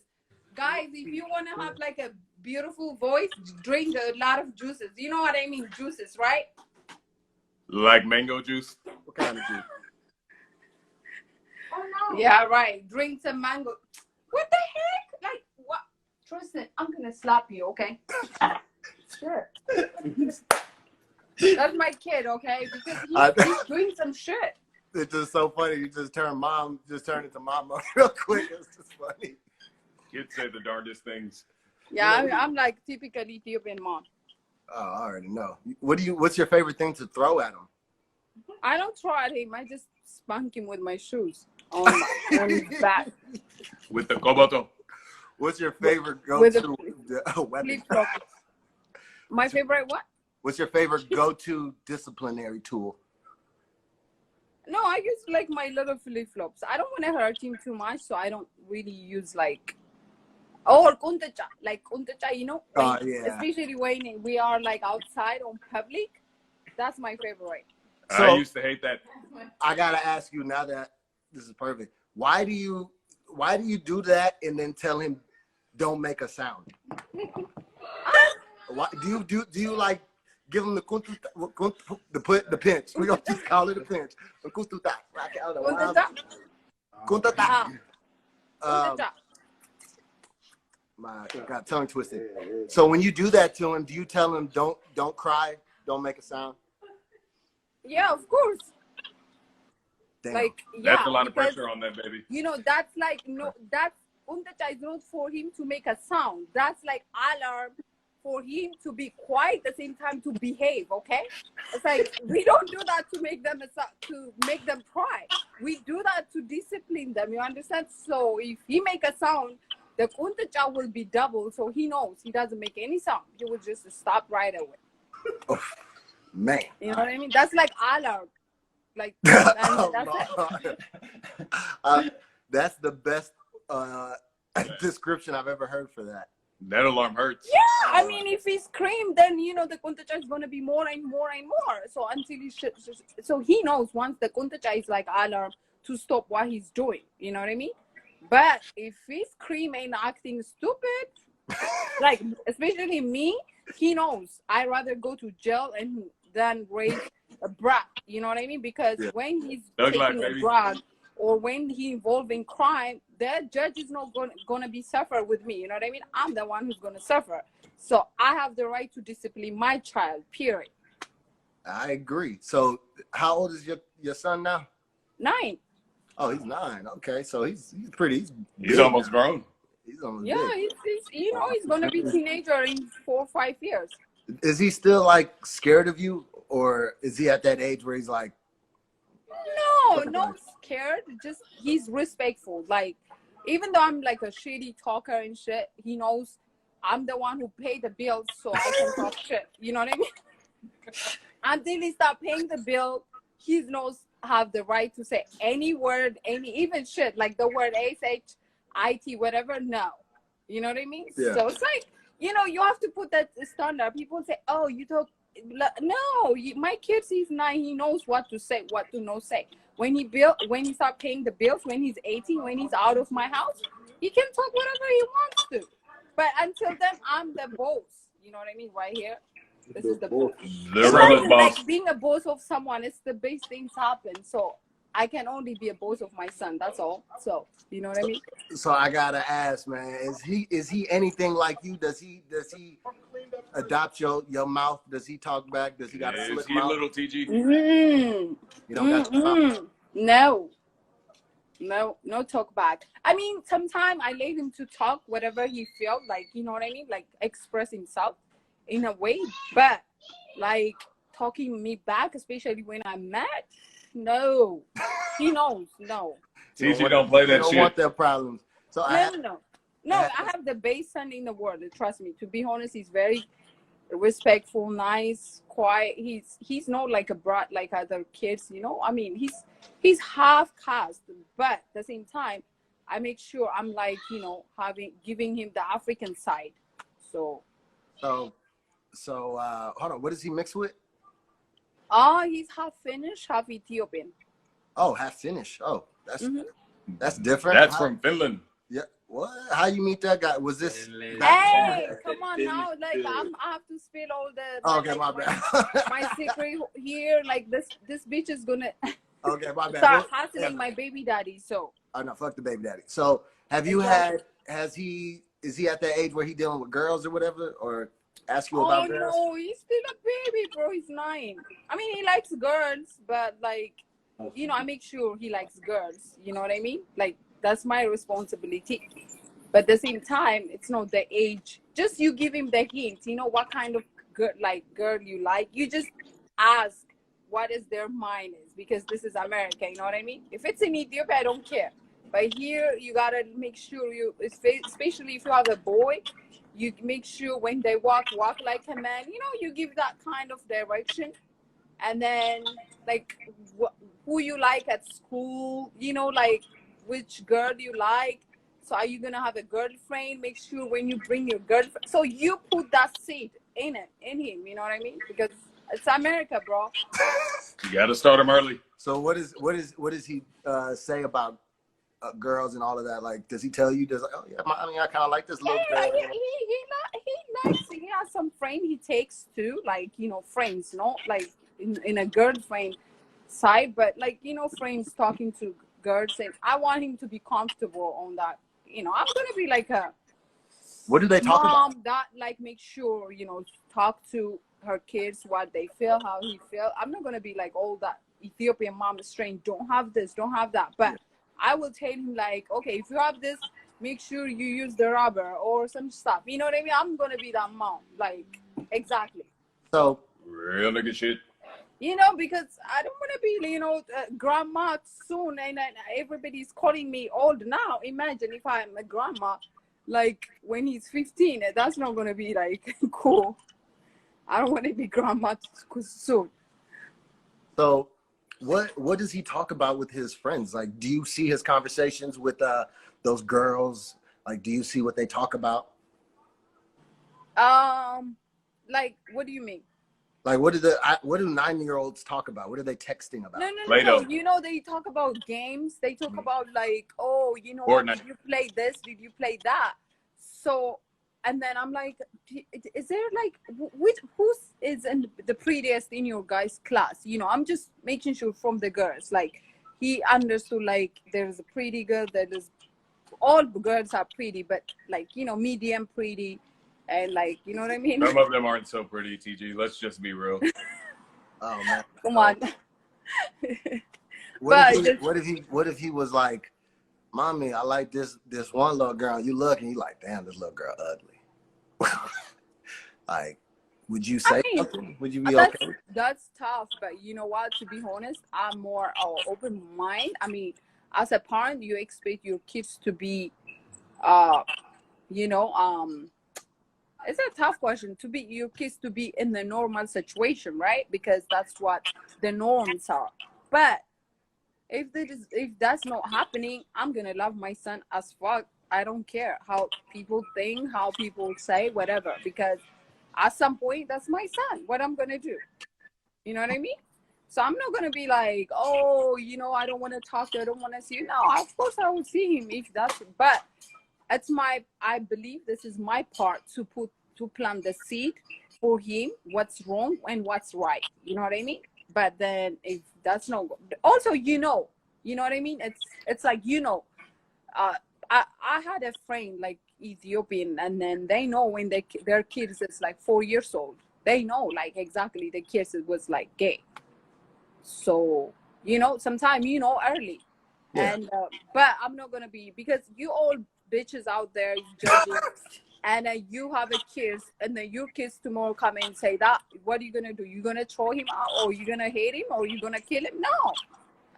Guys, if you want to have like a beautiful voice, drink a lot of juices. You know what I mean? Juices, right? Like mango juice? What kind of juice? Oh no. Yeah, right. Drink some mango. What the heck? Like what? Tristan, I'm gonna slap you, okay? Sure. That's my kid, okay? Because he's doing some shit. It's just so funny. You just turn into mama real quick. It's just funny. Kids say the darndest things. Yeah, I'm like typical Ethiopian mom. Oh, I already know. What's your favorite thing to throw at him? I don't throw at him. I just spank him with my shoes on his back. With the koboto. What's your favorite go-to weapon? Flip-flop. My favorite what? What's your favorite go-to disciplinary tool? No, I use like my little flip-flops. I don't want to hurt him too much, so I don't really use like kuntacha, you know? Yeah. Especially when we are like outside on public. That's my favorite. So, I used to hate that. I gotta ask you now that this is perfect. Why do you do that and then tell him don't make a sound? Why do you like give him the pinch? We gonna just call it a pinch. My got tongue twisted. So when you do that to him, do you tell him don't cry, don't make a sound? Yeah, of course. Damn. Like yeah, That's a lot of pressure on that baby. You know, that's like that's kuntacha is not for him to make a sound. That's like alarm for him to be quiet at the same time to behave. Okay, it's like we don't do that to make them cry. We do that to discipline them. You understand? So if he make a sound, the kuntacha will be double. So he knows he doesn't make any sound. He will just stop right away. Oh, man, you know what I mean? That's like alarm. Like that's that's the best description I've ever heard for that. That alarm hurts. Yeah, I mean, if he screams, then you know the kuntacha is gonna be more and more and more. So until so he knows once the kuntacha is like alarm to stop what he's doing. You know what I mean? But if he scream and acting stupid, like especially me, he knows I rather go to jail than raise a brat. You know what I mean? Because when he's taking a drug or when he involved in crime, the judge is not gonna be suffer with me. You know what I mean? I'm the one who's gonna suffer. So I have the right to discipline my child. Period. I agree. So how old is your son now? 9. Oh, he's 9. Okay, so he's almost grown. He's almost big. He's gonna be teenager in 4 or 5 years. Is he still like scared of you, or is he at that age where he's like? No, scared. Just he's respectful. Like even though I'm like a shitty talker and shit, he knows I'm the one who paid the bills, so I can talk shit. You know what I mean? Until he start paying the bill, he knows have the right to say any word, even shit like the word SHIT, whatever. No, you know what I mean? Yeah. So it's like you have to put that standard. People say, "Oh, you talk." No, my kid, he's 9. He knows what to say, what to not say. When he start paying the bills, when he's 18, when he's out of my house, he can talk whatever he wants to. But until then, I'm the boss. You know what I mean? Right here, this is the boss. Like being a boss of someone, it's the best things happen. So I can only be a boss of my son. That's all. So you know what I mean? So I gotta ask, man, is he anything like you? Does he adopt your mouth? Does he talk back? Does he got a slick mouth? Little TG? You don't got No talk back. I mean, sometimes I let him to talk whatever he felt like. You know what I mean? Like express himself in a way, but like talking me back, especially when I'm mad. No, he knows. No. TG don't play that don't shit. want their problems. So No, I have the best son in the world. Trust me. To be honest, he's very respectful, nice, quiet. He's not like a brat like other kids, you know. I mean, he's half caste, but at the same time, I make sure I'm like, you know, giving him the African side. So hold on. What does he mix with? He's half Finnish, half Ethiopian. Oh, half Finnish. Oh, that's different. That's from Finland. Yeah. What? How you meet that guy? Was this? Hey, come on now! Like I have to spill all the. Okay, my bad. My secret here, like this bitch is gonna. Okay, my bad. Start hassling my baby daddy. So. Oh no, fuck the baby daddy. So have you is he at that age where he dealing with girls or whatever, or ask you about girls? Oh no, he's still a baby, bro. He's 9. I mean, he likes girls, but like, you know, I make sure he likes girls. You know what I mean? Like, that's my responsibility. But at the same time, it's not the age. Just you give him the hint. You know what kind of girl you like. You just ask what is their mind is, because this is America. You know what I mean? If it's in Ethiopia, I don't care. But here, you gotta make sure especially if you have a boy, you make sure when they walk like a man. You know, you give that kind of direction, and then like who you like at school. You know, like which girl you like. So are you gonna have a girlfriend? Make sure when you bring your girlfriend, so you put that seed in him. You know what I mean? Because it's America, bro. You gotta start him early. So what does he say about girls and all of that? Like, does he tell you? Oh yeah, I kind of like this little girl. He has some friend he takes too, like, you know, friends, not like in a girlfriend side, but like, you know, friends talking to girls, and I want him to be comfortable on that. You know, I'm gonna be like a what do they talk about? That like make sure, you know, talk to her kids what they feel, how he feel. I'm not gonna be like all that Ethiopian mom is trained, don't have this, don't have that, but I will tell him like, okay, if you have this, make sure you use the rubber or some stuff. You know what I mean? I'm gonna be that mom, like, exactly. So real nigga shit. You know, because I don't want to be, you know, grandma soon, and everybody's calling me old now. Imagine if I'm a grandma, like when he's 15. That's not gonna be like cool. I don't want to be grandma soon. So what does he talk about with his friends? Like, do you see his conversations with those girls? Like, do you see what they talk about? Like, what do you mean? Like, what do 9-year-olds talk about? What are they texting about? No. You know, they talk about games. They talk about like, oh, you know, did you play this? Did you play that? So, and then I'm like, is there like, who's is in the prettiest in your guys' class? You know, I'm just making sure from the girls. Like, he understood like there's a pretty girl. All girls are pretty, but like, you know, medium pretty. And like, you know what I mean? Some of them aren't so pretty, TG. Let's just be real. Oh man, come on. What if he was like, mommy, I like this one little girl. You look and you like, damn, this little girl ugly. Like, would you say something? Would you be okay? That's tough, but you know what? To be honest, I'm more open mind. I mean, as a parent, you expect your kids to be, you know, it's a tough question to be your kids to be in the normal situation, right? Because that's what the norms are. But if that's not happening, I'm gonna love my son as fuck. I don't care how people think, how people say, whatever. Because at some point, that's my son. What I'm gonna do, you know what I mean? So I'm not gonna be like, oh, you know, I don't want to talk to, I don't want to see you. No, of course I will see him if that's. But it's I believe this is my part to plant the seed for him, what's wrong and what's right. You know what I mean? But then if that's not, also, you know what I mean? It's like, you know, I had a friend like Ethiopian, and then they know when their kids is like 4 years old, they know like exactly the kids was like gay. So, you know, sometimes, you know, early. Yeah. And but I'm not gonna be, because you all bitches out there judging, and you have a kids, and then your kids tomorrow come and say that. What are you gonna do? You gonna throw him out, or you gonna hate him, or you gonna kill him? No.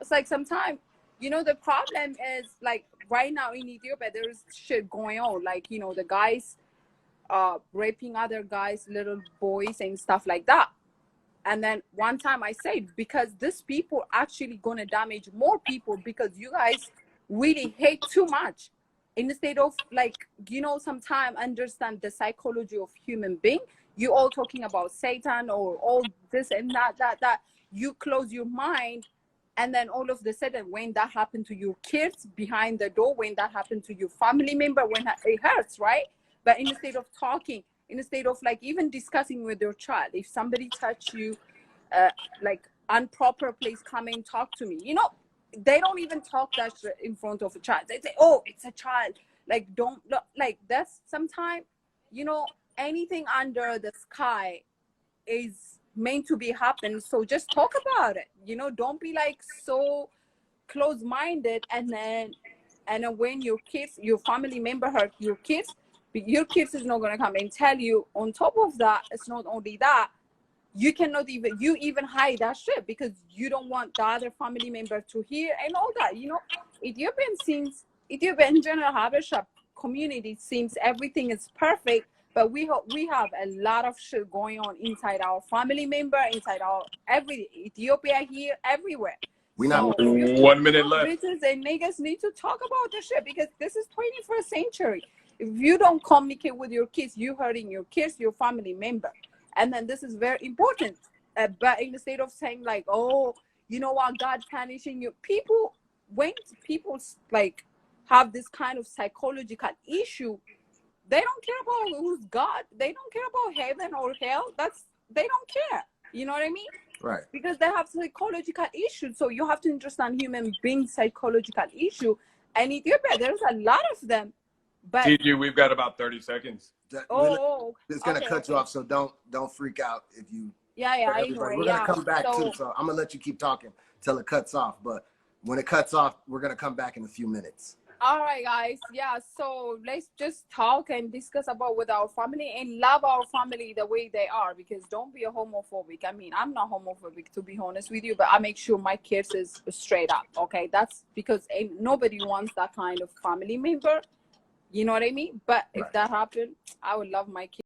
It's like sometimes you know, the problem is like right now in Ethiopia, there is shit going on. Like, you know, the guys raping other guys, little boys and stuff like that. And then one time I said, because these people actually gonna damage more people because you guys really hate too much. Instead of like, you know, sometimes understand the psychology of human being. You all talking about Satan or all this and that. You close your mind, and then all of the sudden, when that happened to your kids behind the door, when that happened to your family member, when it hurts, right? But instead of talking, instead of like even discussing with your child, if somebody touch you like improper place, come and talk to me, you know, they don't even talk that shit in front of a child. They say, oh, it's a child, like don't like that's sometimes, you know, anything under the sky is meant to be happen, so just talk about it, you know, don't be like so close-minded. And then when your kids, your family member hurt your kids is not going to come and tell you. On top of that, it's not only that, you cannot even hide that shit because you don't want the other family member to hear and all that, you know. Ethiopia in general, Habesha community seems everything is perfect, but we have a lot of shit going on inside our family member, inside our every Ethiopia here, everywhere. We not. 1 minute left. Bitches and niggas need to talk about this shit because this is 21st century. If you don't communicate with your kids, you hurting your kids, your family member. And then this is very important. But instead of saying like, oh, you know what, God punishing you. When people like have this kind of psychological issue, they don't care about who's God. They don't care about heaven or hell. They don't care. You know what I mean? Right. Because they have psychological issues. So you have to understand human being psychological issue. And Ethiopia, there's a lot of them. But TG, we've got about 30 seconds. It's gonna cut you off, so don't freak out if you. Yeah, I know. We're gonna come back too, so I'm gonna let you keep talking till it cuts off. But when it cuts off, we're gonna come back in a few minutes. All right, guys. Yeah, so let's just talk and discuss about with our family and love our family the way they are, because don't be a homophobic. I mean, I'm not homophobic, to be honest with you, but I make sure my kids is straight up, okay? That's because nobody wants that kind of family member. You know what I mean? But if that happened, I would love my kids.